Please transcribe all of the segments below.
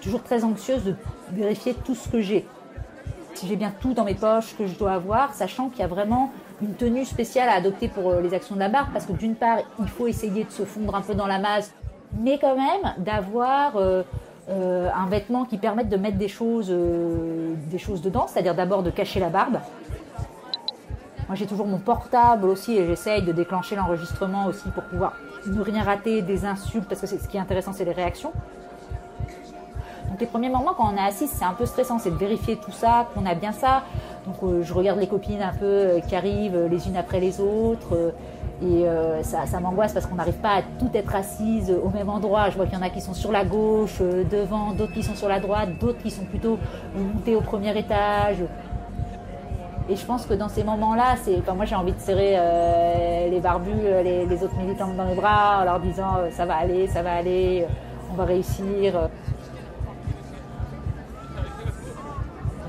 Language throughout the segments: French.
toujours très anxieuse de vérifier tout ce que j'ai. Si j'ai bien tout dans mes poches que je dois avoir, sachant qu'il y a vraiment une tenue spéciale à adopter pour les actions de la barbe, parce que d'une part, il faut essayer de se fondre un peu dans la masse, mais quand même d'avoir un vêtement qui permette de mettre des choses dedans, c'est-à-dire d'abord de cacher la barbe. Moi, j'ai toujours mon portable aussi et j'essaye de déclencher l'enregistrement aussi pour pouvoir ne rien rater des insultes, parce que ce qui est intéressant, c'est les réactions. Donc les premiers moments quand on est assis, c'est un peu stressant, c'est de vérifier tout ça, qu'on a bien ça. Donc je regarde les copines un peu qui arrivent les unes après les autres et ça m'angoisse parce qu'on n'arrive pas à tout être assise au même endroit. Je vois qu'il y en a qui sont sur la gauche, devant, d'autres qui sont sur la droite, d'autres qui sont plutôt montés au premier étage. Et je pense que dans ces moments-là, moi j'ai envie de serrer les barbus, les autres militantes dans les bras en leur disant ça va aller, on va réussir.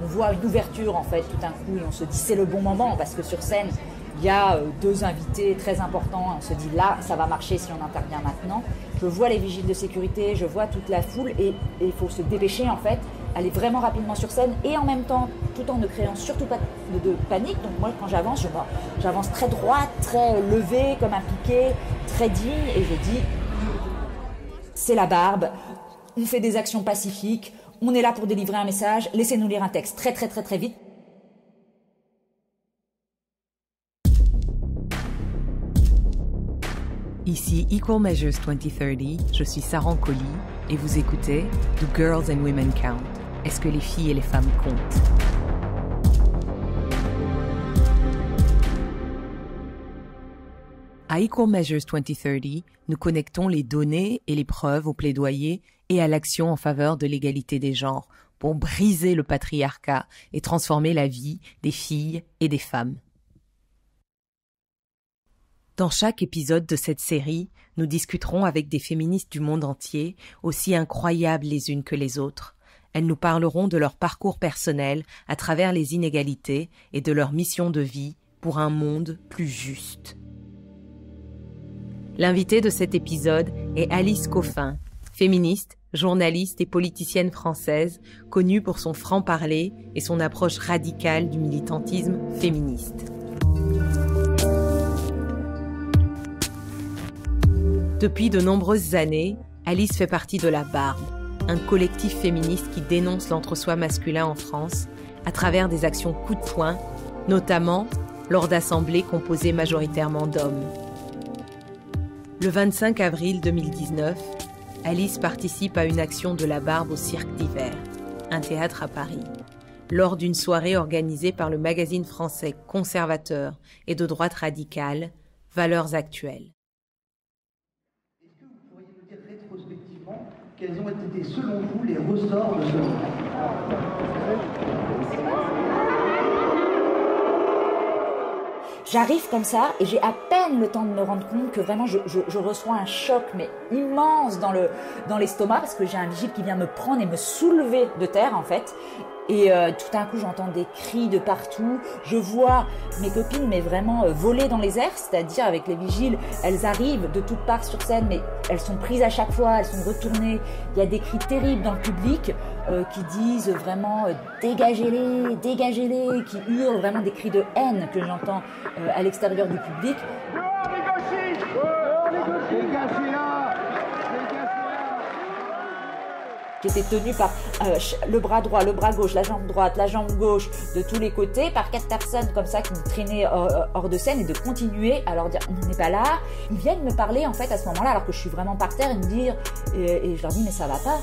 On voit une ouverture en fait tout d'un coup et on se dit c'est le bon moment parce que sur scène il y a 2 invités très importants. On se dit là ça va marcher si on intervient maintenant. Je vois les vigiles de sécurité, je vois toute la foule et il faut se dépêcher en fait, aller vraiment rapidement sur scène et en même temps tout en ne créant surtout pas de panique. Donc moi quand j'avance très droite, très levée comme un piquet, très digne et je dis c'est la barbe, on fait des actions pacifiques. On est là pour délivrer un message, laissez-nous lire un texte très très très très vite. Ici Equal Measures 2030, je suis Sarah Colli et vous écoutez Do Girls and Women Count? Est-ce que les filles et les femmes comptent? À Equal Measures 2030, nous connectons les données et les preuves au plaidoyer et à l'action en faveur de l'égalité des genres pour briser le patriarcat et transformer la vie des filles et des femmes. Dans chaque épisode de cette série, nous discuterons avec des féministes du monde entier, aussi incroyables les unes que les autres. Elles nous parleront de leur parcours personnel à travers les inégalités et de leur mission de vie pour un monde plus juste. L'invitée de cet épisode est Alice Coffin, féministe, journaliste et politicienne française, connue pour son franc-parler et son approche radicale du militantisme féministe. Depuis de nombreuses années, Alice fait partie de La Barbe, un collectif féministe qui dénonce l'entre-soi masculin en France à travers des actions coup de poing, notamment lors d'assemblées composées majoritairement d'hommes. Le 25 avril 2019, Alice participe à une action de La Barbe au Cirque d'Hiver, un théâtre à Paris, lors d'une soirée organisée par le magazine français conservateur et de droite radicale, Valeurs Actuelles. Est-ce que vous pourriez nous dire rétrospectivement quels ont été selon vous les ressorts de ce moment ? J'arrive comme ça et j'ai à peine le temps de me rendre compte que vraiment je reçois un choc mais immense dans l'estomac parce que j'ai un vigile qui vient me prendre et me soulever de terre en fait. Et tout d'un coup j'entends des cris de partout, je vois mes copines mais vraiment voler dans les airs, c'est-à-dire avec les vigiles, elles arrivent de toutes parts sur scène mais elles sont prises à chaque fois, elles sont retournées, il y a des cris terribles dans le public qui disent vraiment dégagez-les, dégagez-les, qui hurlent vraiment des cris de haine que j'entends à l'extérieur du public. Dehors les gauchistes ! Dehors les gauchistes ! Dégagez-la ! Qui était tenue par le bras droit, le bras gauche, la jambe droite, la jambe gauche, de tous les côtés, par 4 personnes comme ça qui me traînaient hors de scène et de continuer à leur dire on n'est pas là. Ils viennent me parler en fait à ce moment-là alors que je suis vraiment par terre et me dire et je leur dis mais ça va pas.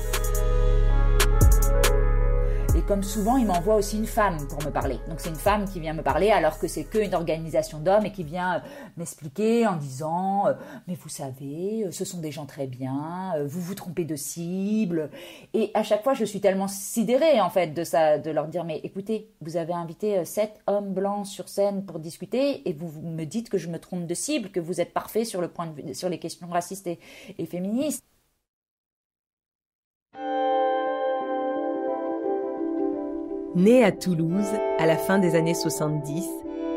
Et comme souvent, il m'envoie aussi une femme pour me parler. Donc c'est une femme qui vient me parler alors que c'est qu'une organisation d'hommes et qui vient m'expliquer en disant mais vous savez, ce sont des gens très bien, vous vous trompez de cible. Et à chaque fois, je suis tellement sidérée en fait de ça, de leur dire mais écoutez, vous avez invité 7 hommes blancs sur scène pour discuter et vous me dites que je me trompe de cible, que vous êtes parfait sur le point de vue, sur les questions racistes et féministes. Née à Toulouse, à la fin des années 70,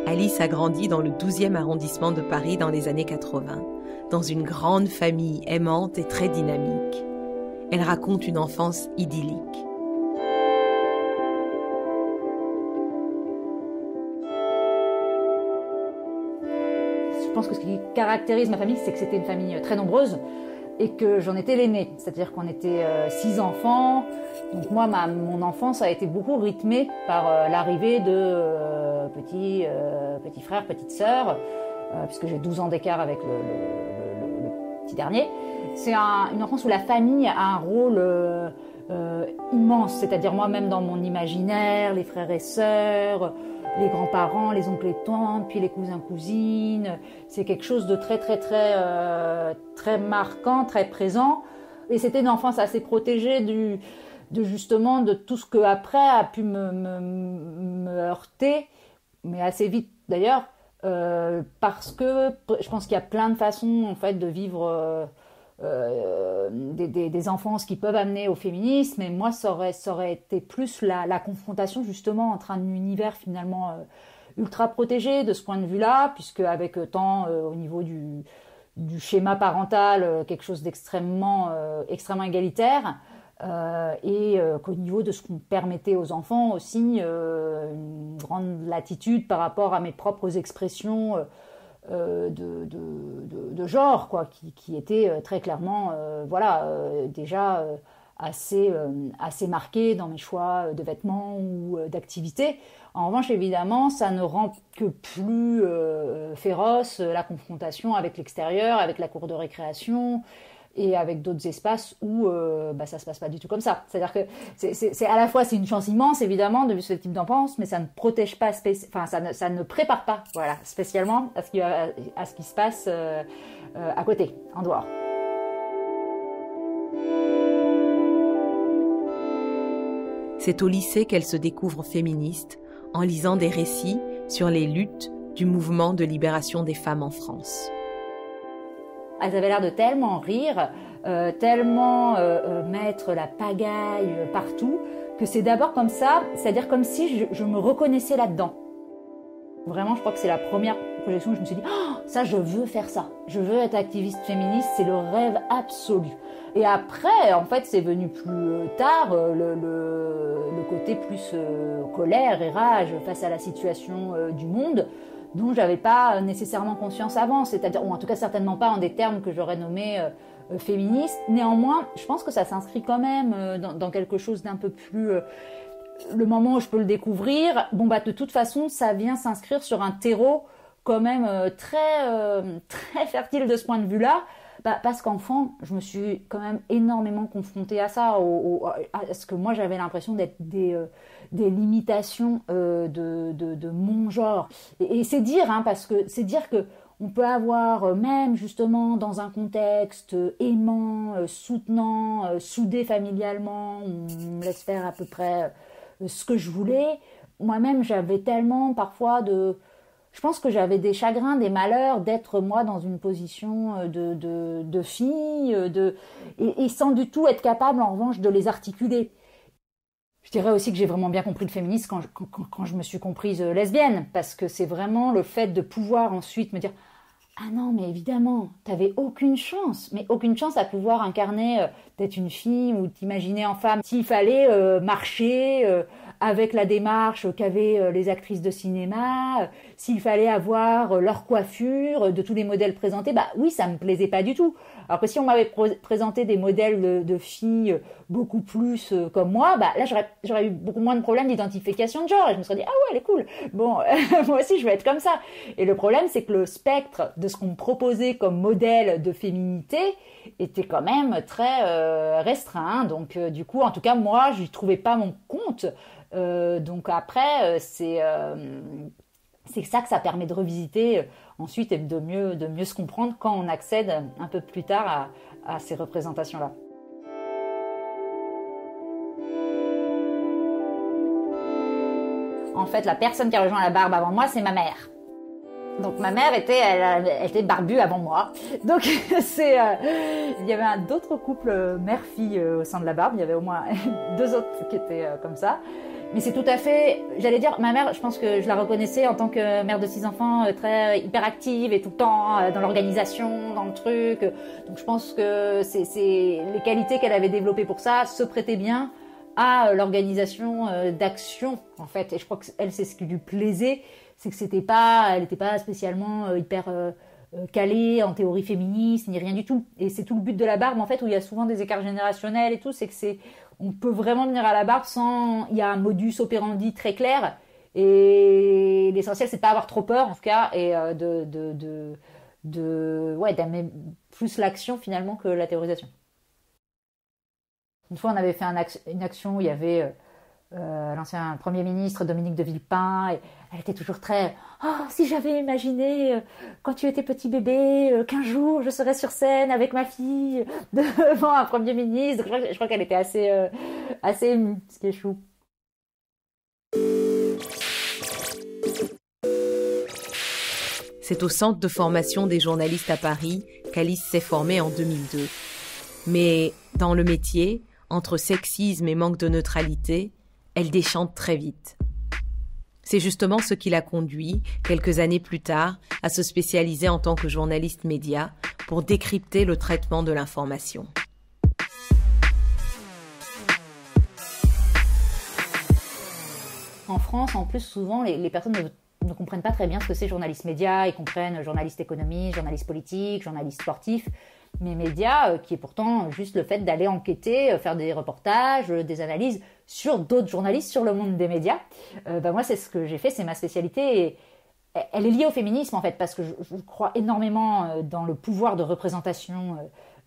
Alice a grandi dans le 12e arrondissement de Paris dans les années 80, dans une grande famille aimante et très dynamique. elle raconte une enfance idyllique. Je pense que ce qui caractérise ma famille, c'est que c'était une famille très nombreuse et que j'en étais l'aînée. C'est-à-dire qu'on était 6 enfants. Donc moi, mon enfance a été beaucoup rythmée par l'arrivée de petits frères, petites sœurs, puisque j'ai 12 ans d'écart avec le petit dernier. C'est une enfance où la famille a un rôle immense. C'est-à-dire moi-même dans mon imaginaire, les frères et sœurs, les grands-parents, les oncles et tantes, puis les cousins, cousines. C'est quelque chose de très, très, très, très marquant, très présent. Et c'était une enfance assez protégée justement de tout ce que après a pu me heurter, mais assez vite d'ailleurs, parce que je pense qu'il y a plein de façons en fait de vivre des enfances qui peuvent amener au féminisme, et moi ça aurait été plus la confrontation justement entre un univers finalement ultra protégé de ce point de vue-là, puisque avec tant au niveau du schéma parental quelque chose d'extrêmement égalitaire, et qu'au niveau de ce qu'on permettait aux enfants aussi une grande latitude par rapport à mes propres expressions de genre, quoi, qui était très clairement déjà assez marqué dans mes choix de vêtements ou d'activités. En revanche, évidemment, ça ne rend que plus féroce la confrontation avec l'extérieur, avec la cour de récréation et avec d'autres espaces où ça se passe pas du tout comme ça. C'est-à-dire que c'est à la fois c'est une chance immense évidemment de vivre ce type d'enfance, mais ça ne protège pas, ça ne prépare pas, voilà, spécialement à ce qui se passe à côté, en dehors. C'est au lycée qu'elle se découvre féministe en lisant des récits sur les luttes du mouvement de libération des femmes en France. Elles avaient l'air de tellement rire, tellement mettre la pagaille partout, que c'est d'abord comme ça, c'est-à-dire comme si je me reconnaissais là-dedans. Vraiment, je crois que c'est la première projection où je me suis dit oh, « ça, je veux faire ça, je veux être activiste féministe, c'est le rêve absolu ». Et après, en fait, c'est venu plus tard, le côté plus colère et rage face à la situation du monde, dont j'avais pas nécessairement conscience avant, c'est-à-dire, ou en tout cas certainement pas en des termes que j'aurais nommés féministes. Néanmoins, je pense que ça s'inscrit quand même dans quelque chose d'un peu plus... le moment où je peux le découvrir, de toute façon, ça vient s'inscrire sur un terreau quand même très fertile de ce point de vue-là, parce qu'enfant, je me suis quand même énormément confrontée à ça, à ce que moi j'avais l'impression d'être des limitations de mon genre. Et c'est dire, parce que c'est dire que on peut avoir, même justement dans un contexte aimant, soutenant, soudé familialement, on me laisse faire à peu près ce que je voulais. Moi-même, j'avais tellement parfois je pense que j'avais des chagrins, des malheurs d'être moi dans une position de fille, et sans du tout être capable en revanche de les articuler. Je dirais aussi que j'ai vraiment bien compris le féminisme quand je me suis comprise lesbienne, parce que c'est vraiment le fait de pouvoir ensuite me dire « Ah non, mais évidemment, t'avais aucune chance, mais aucune chance à pouvoir incarner d'être une fille ou t'imaginer en femme. S'il fallait marcher avec la démarche qu'avaient les actrices de cinéma, s'il fallait avoir leur coiffure de tous les modèles présentés, oui, ça me plaisait pas du tout. Alors que si on m'avait présenté des modèles de filles beaucoup plus comme moi, là j'aurais eu beaucoup moins de problèmes d'identification de genre, et je me serais dit ah ouais, elle est cool, bon moi aussi je vais être comme ça. Et le problème, c'est que le spectre de ce qu'on me proposait comme modèle de féminité était quand même très restreint, donc du coup en tout cas moi je n'y trouvais pas mon compte. Donc après c'est ça que ça permet de revisiter ensuite et de mieux se comprendre quand on accède un peu plus tard à ces représentations-là. En fait, la personne qui a rejoint la barbe avant moi, c'est ma mère. Donc ma mère elle était barbue avant moi. Donc il y avait d'autres couples mère-fille au sein de la barbe. Il y avait au moins 2 autres qui étaient comme ça. Mais c'est tout à fait, j'allais dire, ma mère, je pense que je la reconnaissais en tant que mère de 6 enfants, très hyperactive et tout le temps dans l'organisation, dans le truc. Donc je pense que les qualités qu'elle avait développées pour ça se prêtaient bien à l'organisation d'action, en fait. Et je crois que elle, c'est ce qui lui plaisait, c'est que elle n'était pas spécialement hyper calée en théorie féministe, ni rien du tout. Et c'est tout le but de la Barbe, en fait, où il y a souvent des écarts générationnels et tout, c'est que on peut vraiment venir à la Barbe sans, il y a un modus operandi très clair. Et l'essentiel, c'est de pas avoir trop peur, en tout cas, et d'aimer plus l'action finalement que la théorisation. Une fois, on avait fait une action où il y avait l'ancien Premier ministre Dominique de Villepin, et elle était toujours très « Oh, si j'avais imaginé, quand tu étais petit bébé, qu'un jour je serais sur scène avec ma fille devant un Premier ministre. » Je crois qu'elle était assez émue, ce qui est chou. C'est au Centre de formation des journalistes à Paris qu'Alice s'est formée en 2002. Mais dans le métier, entre sexisme et manque de neutralité, elle déchante très vite. C'est justement ce qui l'a conduit, quelques années plus tard, à se spécialiser en tant que journaliste média pour décrypter le traitement de l'information. En France, en plus, souvent, les personnes ne comprennent pas très bien ce que c'est journaliste média. Ils comprennent journaliste économie, journaliste politique, journaliste sportif. Mais médias, qui est pourtant juste le fait d'aller enquêter, faire des reportages, des analyses sur d'autres journalistes, sur le monde des médias. Moi, c'est ce que j'ai fait, c'est ma spécialité. Et elle est liée au féminisme, en fait, parce que je crois énormément dans le pouvoir de représentation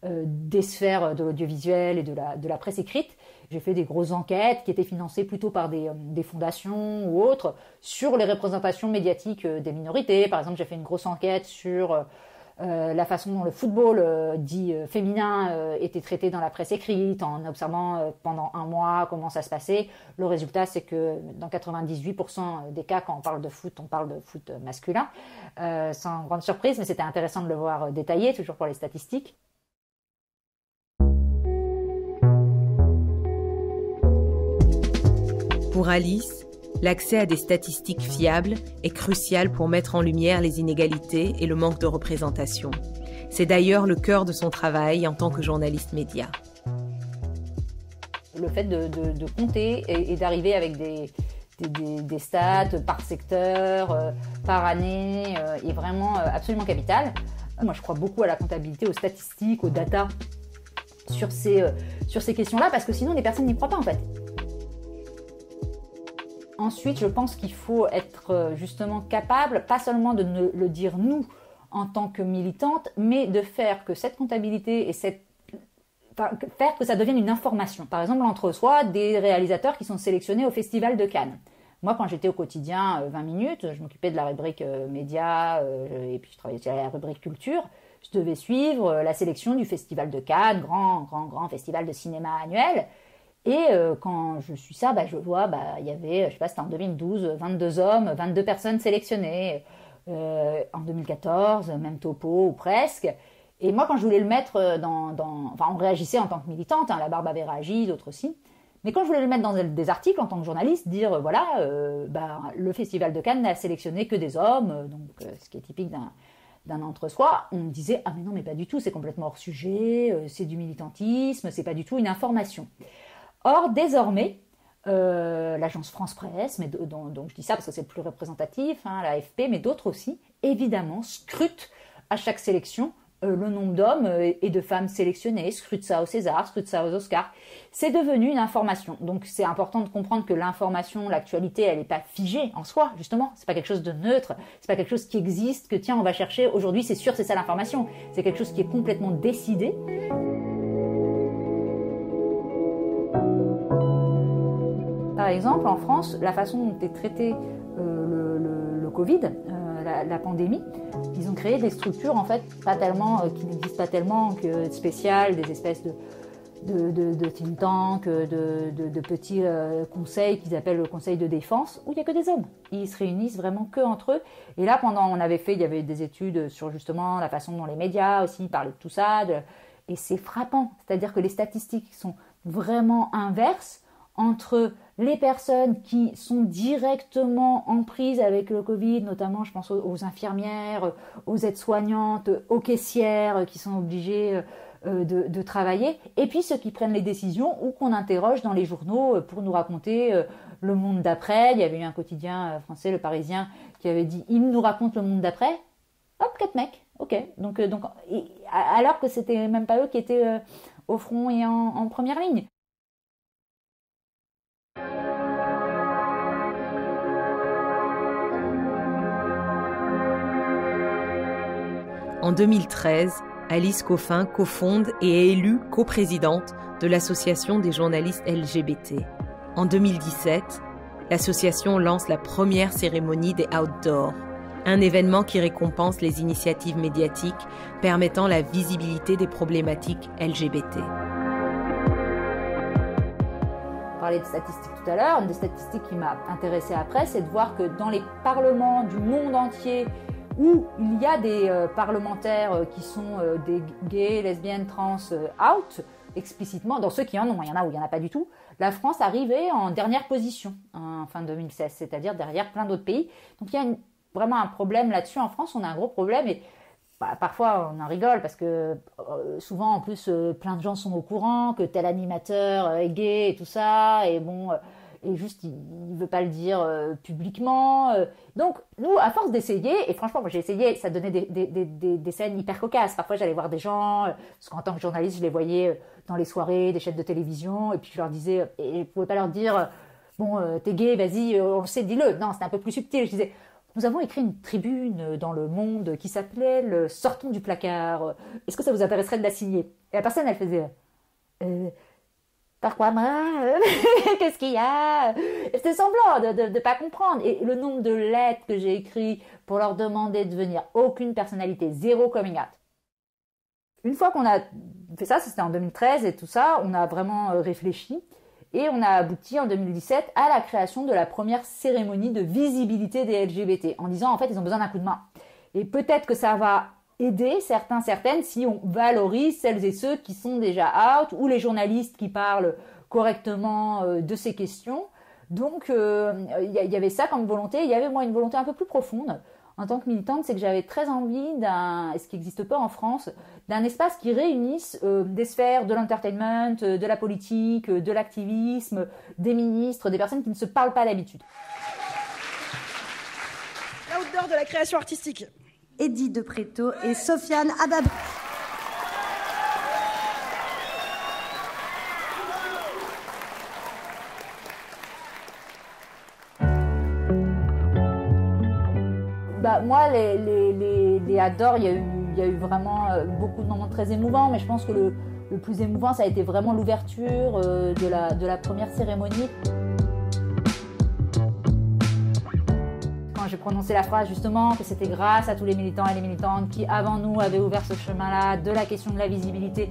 des sphères de l'audiovisuel et de la presse écrite. J'ai fait des grosses enquêtes qui étaient financées plutôt par des fondations ou autres sur les représentations médiatiques des minorités. Par exemple, j'ai fait une grosse enquête sur la façon dont le football dit féminin était traité dans la presse écrite, en observant pendant un mois comment ça se passait. Le résultat, c'est que dans 98% des cas, quand on parle de foot masculin, sans grande surprise, mais c'était intéressant de le voir détaillé, toujours pour les statistiques. Pour Alice, l'accès à des statistiques fiables est crucial pour mettre en lumière les inégalités et le manque de représentation. C'est d'ailleurs le cœur de son travail en tant que journaliste média. Le fait de compter et d'arriver avec des stats par secteur, par année, est vraiment absolument capital. Moi, je crois beaucoup à la comptabilité, aux statistiques, aux data sur ces questions-là, parce que sinon, les personnes n'y croient pas, en fait. Ensuite, je pense qu'il faut être justement capable, pas seulement de le dire nous en tant que militante, mais de faire que cette comptabilité et faire que ça devienne une information. Par exemple, l'entre-soi des réalisateurs qui sont sélectionnés au Festival de Cannes. Moi, quand j'étais au quotidien 20 minutes, je m'occupais de la rubrique médias et puis je travaillais sur la rubrique culture. Je devais suivre la sélection du Festival de Cannes, grand festival de cinéma annuel. Et quand je suis ça, je vois, il y avait, je sais pas, c'était en 2012, 22 hommes, 22 personnes sélectionnées. En 2014, même topo ou presque. Et moi, quand je voulais le mettre on réagissait en tant que militante, la Barbe avait réagi, d'autres aussi. Mais quand je voulais le mettre dans des articles en tant que journaliste, dire, le Festival de Cannes n'a sélectionné que des hommes, ce qui est typique d'un entre-soi, on me disait, ah mais non, mais pas du tout, c'est complètement hors sujet, c'est du militantisme, c'est pas du tout une information. Or, désormais, l'agence France Presse, mais donc je dis ça parce que c'est le plus représentatif, l'AFP, mais d'autres aussi, évidemment, scrutent à chaque sélection le nombre d'hommes et de femmes sélectionnés, scrutent ça au César, scrutent ça aux Oscars. C'est devenu une information. Donc c'est important de comprendre que l'information, l'actualité, elle n'est pas figée en soi, justement. C'est pas quelque chose de neutre, c'est pas quelque chose qui existe, que tiens, on va chercher, aujourd'hui c'est sûr, c'est ça l'information. C'est quelque chose qui est complètement décidé. Par exemple, en France, la façon dont est traité le Covid, la pandémie, ils ont créé des structures en fait qui n'existent pas tellement, que spéciales, des espèces de think tanks, de petits conseils qu'ils appellent le conseil de défense, où il n'y a que des hommes. Ils se réunissent vraiment que entre eux. Et là, il y avait des études sur justement la façon dont les médias aussi parlaient de tout ça, et c'est frappant. C'est-à-dire que les statistiques sont vraiment inverses entre les personnes qui sont directement en prise avec le Covid, notamment je pense aux infirmières, aux aides-soignantes, aux caissières qui sont obligées de travailler, et puis ceux qui prennent les décisions ou qu'on interroge dans les journaux pour nous raconter le monde d'après. Il y avait eu un quotidien français, Le Parisien, qui avait dit « Il nous raconte le monde d'après ». Hop, 4 mecs, ok. Donc, alors que c'était même pas eux qui étaient au front et en première ligne. En 2013, Alice Coffin cofonde et est élue coprésidente de l'Association des journalistes LGBT. En 2017, l'association lance la première cérémonie des Outdoors, un événement qui récompense les initiatives médiatiques permettant la visibilité des problématiques LGBT. On parlait de statistiques tout à l'heure. Une des statistiques qui m'a intéressée après, c'est de voir que dans les parlements du monde entier, où il y a des parlementaires qui sont des gays, lesbiennes, trans, out, explicitement, dans ceux qui en ont, il y en a où il n'y en a pas du tout, la France arrivait en dernière position en fin 2016, c'est-à-dire derrière plein d'autres pays. Donc il y a vraiment un problème là-dessus en France, on a un gros problème et parfois on en rigole parce que souvent en plus plein de gens sont au courant que tel animateur est gay et tout ça, et bon... et juste il ne veut pas le dire publiquement. Donc nous, à force d'essayer, et franchement moi j'ai essayé, ça donnait des scènes hyper cocasses. Parfois j'allais voir des gens, parce qu'en tant que journaliste je les voyais dans les soirées des chaînes de télévision, et puis je leur disais, et je ne pouvais pas leur dire bon t'es gay, vas-y, on le sait, dis-le. Non, c'était un peu plus subtil. Je disais, nous avons écrit une tribune dans Le Monde qui s'appelait le Sortons du placard, est-ce que ça vous intéresserait de la signer? Et la personne elle faisait par quoi moi qu'est-ce qu'il y a? C'était semblant de pas comprendre. Et le nombre de lettres que j'ai écrites pour leur demander de venir, aucune personnalité, zéro coming out. Une fois qu'on a fait ça, c'était en 2013 et tout ça, on a vraiment réfléchi et on a abouti en 2017 à la création de la première cérémonie de visibilité des LGBT, en disant en fait ils ont besoin d'un coup de main. Et peut-être que ça va aider certaines si on valorise celles et ceux qui sont déjà out ou les journalistes qui parlent correctement de ces questions. Donc il y avait ça comme volonté. Il y avait moi une volonté un peu plus profonde en tant que militante, c'est que j'avais très envie et ce qui n'existe pas en France, d'un espace qui réunisse des sphères de l'entertainment, de la politique, de l'activisme, des ministres, des personnes qui ne se parlent pas d'habitude. L'outdoor de la création artistique. Eddy de Pretto et Sofiane Ababri. Moi, les Outdoors, il y a eu vraiment beaucoup de moments très émouvants, mais je pense que le plus émouvant, ça a été vraiment l'ouverture de la première cérémonie. J'ai prononcé la phrase justement que c'était grâce à tous les militants et les militantes qui avant nous avaient ouvert ce chemin-là de la question de la visibilité,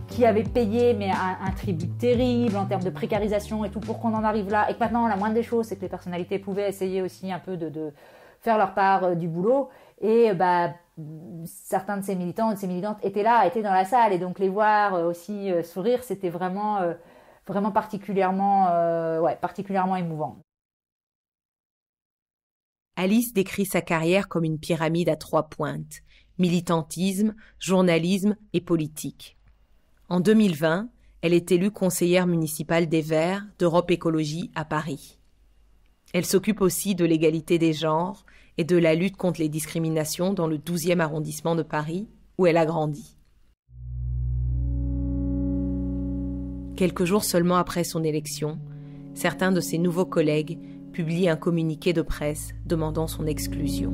qui avaient payé mais un tribut terrible en termes de précarisation et tout pour qu'on en arrive là, et que maintenant la moindre des choses c'est que les personnalités pouvaient essayer aussi un peu de faire leur part du boulot, et certains de ces militants et de ces militantes étaient dans la salle, et donc les voir aussi sourire, c'était vraiment particulièrement émouvant. Alice décrit sa carrière comme une pyramide à 3 pointes, militantisme, journalisme et politique. En 2020, elle est élue conseillère municipale des Verts d'Europe Écologie à Paris. Elle s'occupe aussi de l'égalité des genres et de la lutte contre les discriminations dans le 12e arrondissement de Paris, où elle a grandi. Quelques jours seulement après son élection, certains de ses nouveaux collègues publie un communiqué de presse demandant son exclusion.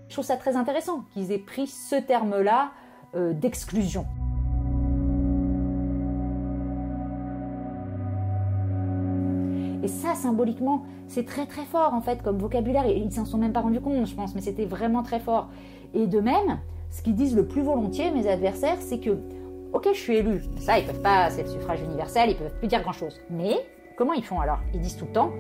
Je trouve ça très intéressant qu'ils aient pris ce terme-là d'exclusion. Et ça, symboliquement, c'est très très fort en fait comme vocabulaire. Et ils s'en sont même pas rendus compte, je pense, mais c'était vraiment très fort. Et de même, ce qu'ils disent le plus volontiers, mes adversaires, c'est que, ok, je suis élu, ça, ils peuvent pas, c'est le suffrage universel, ils peuvent plus dire grand-chose. Mais comment ils font alors? Ils disent tout le temps,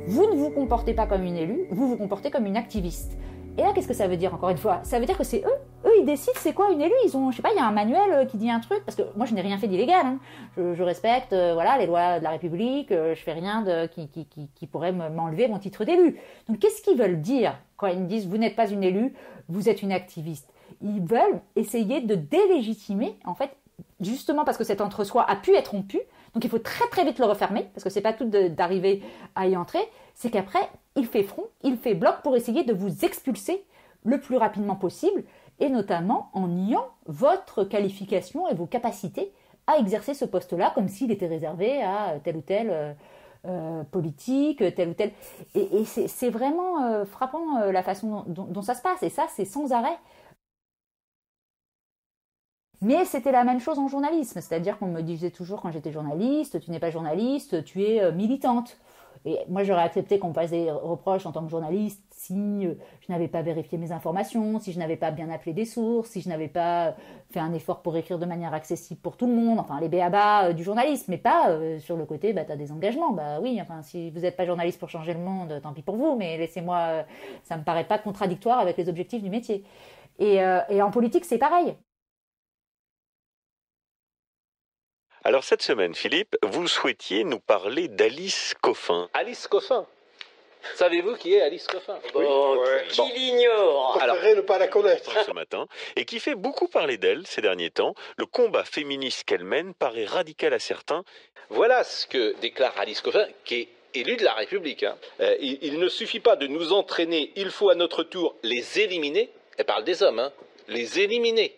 vous ne vous comportez pas comme une élue, vous vous comportez comme une activiste. Et là, qu'est-ce que ça veut dire encore une fois? Ça veut dire que c'est eux eux, ils décident c'est quoi une élue. Ils ont, je sais pas, il y a un manuel qui dit un truc, parce que moi, je n'ai rien fait d'illégal. Hein. Je respecte, voilà, les lois de la République. Je fais rien qui pourrait m'enlever mon titre d'élu. Donc, qu'est-ce qu'ils veulent dire quand ils me disent vous n'êtes pas une élue, vous êtes une activiste? Ils veulent essayer de délégitimer, en fait, justement parce que cet entre-soi a pu être rompu. Donc, il faut très très vite le refermer, parce que c'est pas tout d'arriver à y entrer. C'est qu'après, il fait front, il fait bloc pour essayer de vous expulser le plus rapidement possible, et notamment en niant votre qualification et vos capacités à exercer ce poste-là, comme s'il était réservé à tel ou tel politique, tel ou tel... Et c'est vraiment frappant la façon dont ça se passe, et ça, c'est sans arrêt. Mais c'était la même chose en journalisme, c'est-à-dire qu'on me disait toujours quand j'étais journaliste, tu n'es pas journaliste, tu es militante. Et moi, j'aurais accepté qu'on me fasse des reproches en tant que journaliste si je n'avais pas vérifié mes informations, si je n'avais pas bien appelé des sources, si je n'avais pas fait un effort pour écrire de manière accessible pour tout le monde, enfin les b.a.-ba du journalisme, mais pas sur le côté, bah t'as des engagements, bah oui, enfin si vous n'êtes pas journaliste pour changer le monde, tant pis pour vous, mais laissez-moi, ça me paraît pas contradictoire avec les objectifs du métier. Et en politique, c'est pareil. Alors cette semaine, Philippe, vous souhaitiez nous parler d'Alice Coffin. Alice Coffin. Savez-vous qui est Alice Coffin? Qui l'ignore? Alors, ne pas la connaître. Ce matin, et qui fait beaucoup parler d'elle ces derniers temps. Le combat féministe qu'elle mène paraît radical à certains. voilà ce que déclare Alice Coffin, qui est élue de la République. Il ne suffit pas de nous entraîner, il faut à notre tour les éliminer. Elle parle des hommes, les éliminer.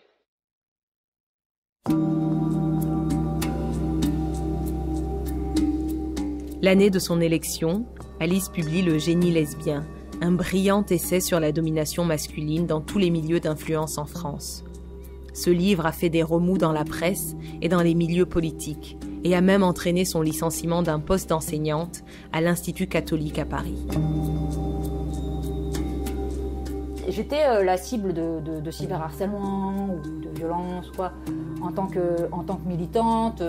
L'année de son élection, Alice publie Le génie lesbien, un brillant essai sur la domination masculine dans tous les milieux d'influence en France. Ce livre a fait des remous dans la presse et dans les milieux politiques et a même entraîné son licenciement d'un poste d'enseignante à l'Institut catholique à Paris. J'étais la cible de cyberharcèlement ou de violence, quoi, en tant que militante,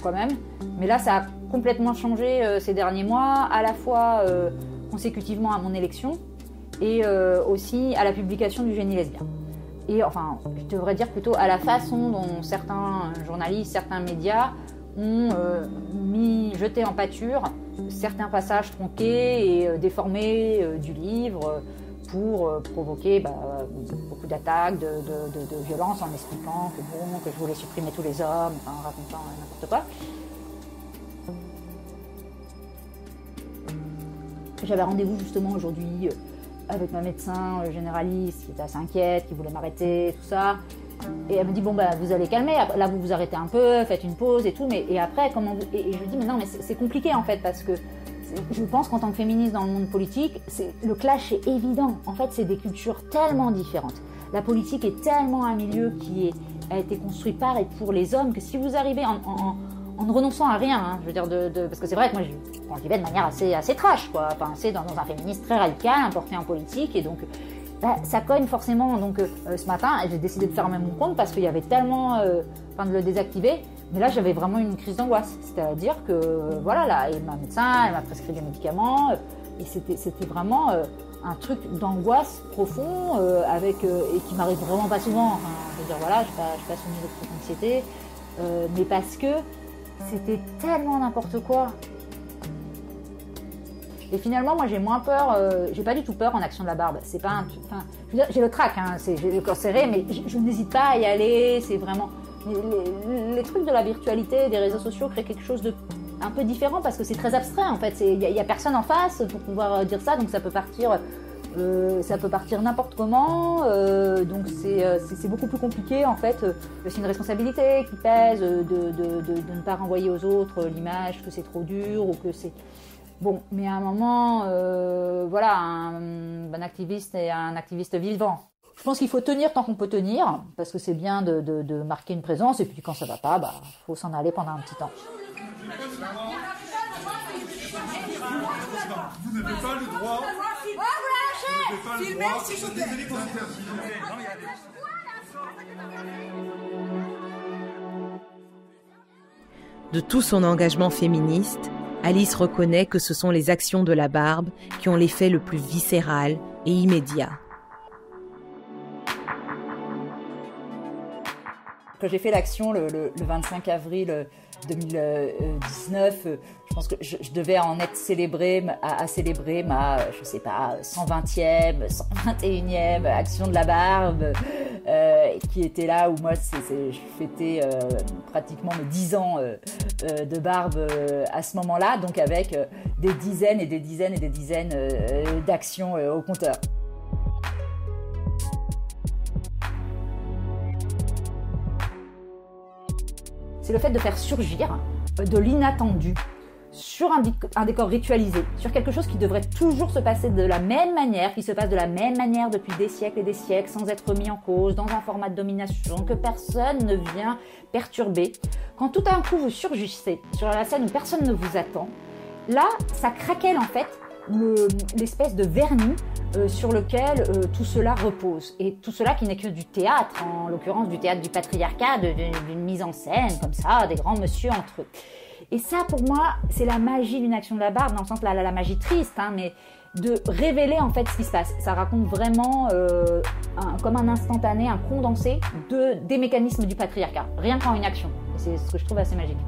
quand même. Mais là, ça a complètement changé ces derniers mois, à la fois consécutivement à mon élection et aussi à la publication du génie lesbien. Et enfin, je devrais dire plutôt à la façon dont certains journalistes, certains médias ont jeté en pâture certains passages tronqués et déformés du livre pour provoquer beaucoup d'attaques, de violences en expliquant que je voulais supprimer tous les hommes, en racontant n'importe quoi. J'avais rendez-vous justement aujourd'hui avec ma médecin généraliste qui était assez inquiète, qui voulait m'arrêter, tout ça. Et elle me dit, bon, vous allez calmer, là vous vous arrêtez un peu, faites une pause et tout, et après, comment vous... Et je lui dis, mais non, mais c'est compliqué en fait, parce que je pense qu'en tant que féministe dans le monde politique, le clash est évident. En fait, c'est des cultures tellement différentes. La politique est tellement un milieu qui a été construit par et pour les hommes que si vous arrivez en ne renonçant à rien, je veux dire, parce que c'est vrai que moi, j'y vais de manière assez trash, quoi. Enfin, c'est dans un féminisme très radical, importé en politique, et donc ça cogne forcément. Donc ce matin, j'ai décidé de fermer mon compte parce qu'il y avait tellement, de le désactiver. Mais là, j'avais vraiment une crise d'angoisse. C'est-à-dire que, voilà, là, et ma médecin, elle m'a prescrit des médicaments, et c'était vraiment un truc d'angoisse profond, et qui m'arrive vraiment pas souvent. Enfin, je veux dire, voilà, je suis pas soumise de trop d'anxiété, mais parce que c'était tellement n'importe quoi. Et finalement, moi, j'ai moins peur, j'ai pas du tout peur en Action de la Barbe. C'est pas un truc, enfin, je veux dire, j'ai le trac, j'ai le corps serré, mais je n'hésite pas à y aller, c'est vraiment... Les trucs de la virtualité, des réseaux sociaux créent quelque chose de un peu différent parce que c'est très abstrait en fait. Il y a personne en face pour pouvoir dire ça, donc ça peut partir n'importe comment. Donc c'est beaucoup plus compliqué en fait. C'est une responsabilité qui pèse de ne pas renvoyer aux autres l'image que c'est trop dur ou que c'est bon. Mais à un moment, voilà, un activiste est un activiste vivant. Je pense qu'il faut tenir tant qu'on peut tenir, parce que c'est bien de marquer une présence, et puis quand ça va pas, faut s'en aller pendant un petit temps. Vous n'avez pas le droit. De tout son engagement féministe, Alice reconnaît que ce sont les actions de la Barbe qui ont l'effet le plus viscéral et immédiat. Quand j'ai fait l'action le 25 avril 2019, je pense que je devais en être célébrée à célébrer ma, je sais pas, 120e, 121e action de la barbe, qui était là où moi, je fêtais pratiquement mes 10 ans de barbe à ce moment-là, donc avec des dizaines et des dizaines et des dizaines d'actions au compteur. C'est le fait de faire surgir de l'inattendu sur un décor ritualisé, sur quelque chose qui devrait toujours se passer de la même manière, qui se passe de la même manière depuis des siècles et des siècles, sans être mis en cause, dans un format de domination, que personne ne vient perturber. Quand tout d'un coup vous surgissez sur la scène où personne ne vous attend, là, ça craquelle en fait l'espèce de vernis sur lequel tout cela repose. Et tout cela qui n'est que du théâtre, en l'occurrence du théâtre du patriarcat, d'une mise en scène comme ça, des grands messieurs entre eux. Et ça, pour moi, c'est la magie d'une action de la barbe, dans le sens la magie triste, hein, mais de révéler en fait ce qui se passe. Ça raconte vraiment comme un instantané, un condensé des mécanismes du patriarcat, rien qu'en une action. Et c'est ce que je trouve assez magique.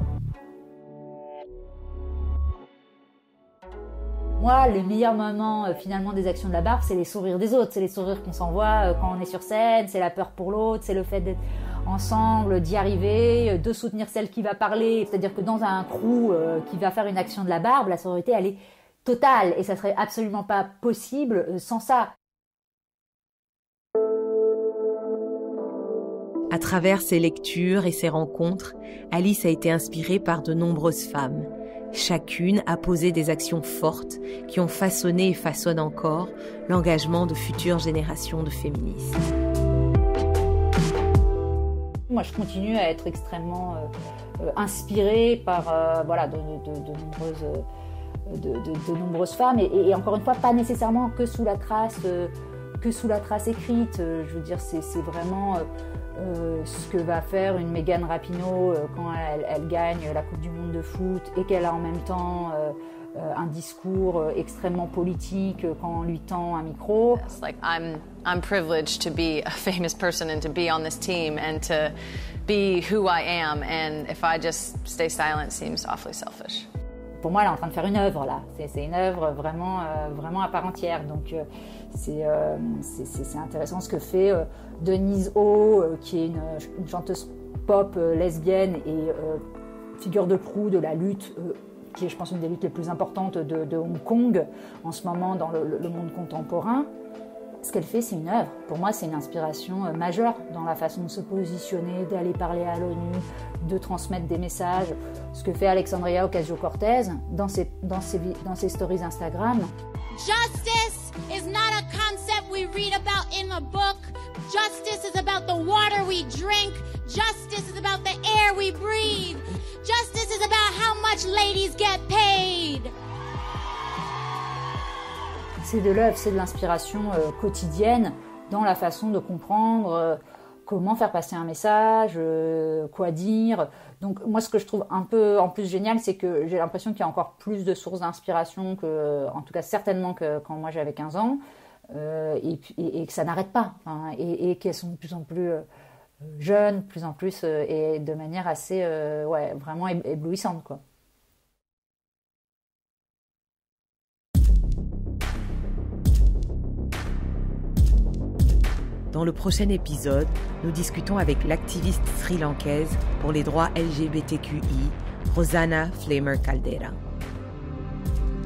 Moi, les meilleurs moments finalement des actions de la barbe, c'est les sourires des autres, c'est les sourires qu'on s'envoie quand on est sur scène, c'est la peur pour l'autre, c'est le fait d'être ensemble, d'y arriver, de soutenir celle qui va parler. C'est-à-dire que dans un crew qui va faire une action de la barbe, la sororité, elle est totale et ça serait absolument pas possible sans ça. À travers ses lectures et ses rencontres, Alice a été inspirée par de nombreuses femmes. Chacune a posé des actions fortes qui ont façonné et façonnent encore l'engagement de futures générations de féministes. Moi, je continue à être extrêmement inspirée par de nombreuses femmes et encore une fois, pas nécessairement que sous la trace écrite. Je veux dire, c'est vraiment ce que va faire une Megan Rapinoe quand elle gagne la Coupe du Monde de foot et qu'elle a en même temps un discours extrêmement politique quand on lui tend un micro. It's like I'm privileged to be a famous person and to be on this team and to be who I am, and if I just stay silent, it seems awfully selfish. Pour moi, elle est en train de faire une œuvre là. C'est une œuvre vraiment à part entière. Donc c'est intéressant ce que fait Denise Ho, qui est une chanteuse pop lesbienne et figure de proue de la lutte, qui est, je pense, une des luttes les plus importantes de Hong Kong en ce moment dans le monde contemporain. Ce qu'elle fait, c'est une œuvre. Pour moi, c'est une inspiration majeure dans la façon de se positionner, d'aller parler à l'ONU, de transmettre des messages. Ce que fait Alexandria Ocasio-Cortez dans ses stories Instagram. Justice is not a concept we read about in a book. Justice is about the water we drink. Justice is about the air we breathe. Justice is about how much ladies get paid. C'est de l'œuvre, c'est de l'inspiration quotidienne dans la façon de comprendre comment faire passer un message, quoi dire. Donc moi, ce que je trouve un peu en plus génial, c'est que j'ai l'impression qu'il y a encore plus de sources d'inspiration en tout cas certainement que quand moi j'avais 15 ans, et que ça n'arrête pas, hein, et qu'elles sont de plus en plus jeunes, de plus en plus, et de manière assez, vraiment éblouissante, quoi. Dans le prochain épisode, nous discutons avec l'activiste sri-lankaise pour les droits LGBTQI, Rosana Flamer Caldera.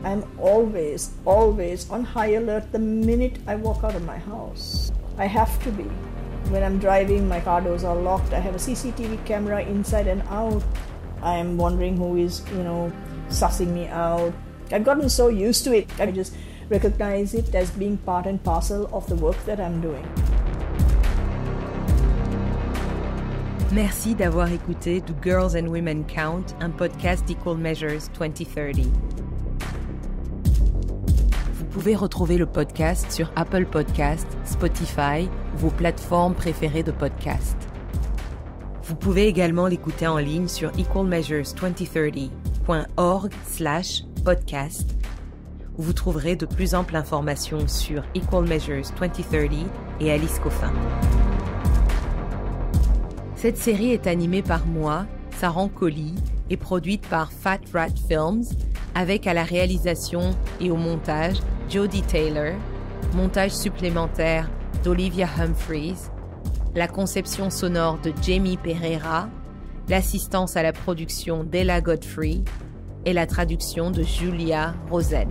I'm always on high alert the minute I walk out of my house. I have to be. When I'm driving, my car doors are locked. I have a CCTV camera inside and out. I am wondering who is, sussing me out. I've gotten so used to it. I just recognize it as being part and parcel of the work that I'm doing. Merci d'avoir écouté Do Girls and Women Count, un podcast d'Equal Measures 2030. Vous pouvez retrouver le podcast sur Apple Podcasts, Spotify, vos plateformes préférées de podcast. Vous pouvez également l'écouter en ligne sur equalmeasures2030.org/podcast, où vous trouverez de plus amples informations sur Equal Measures 2030 et Alice Coffin. Cette série est animée par moi, Saran Colli, et produite par Fat Rat Films, avec à la réalisation et au montage Jodie Taylor, montage supplémentaire d'Olivia Humphries, la conception sonore de Jamie Pereira, l'assistance à la production d'Ella Godfrey et la traduction de Julia Rosen.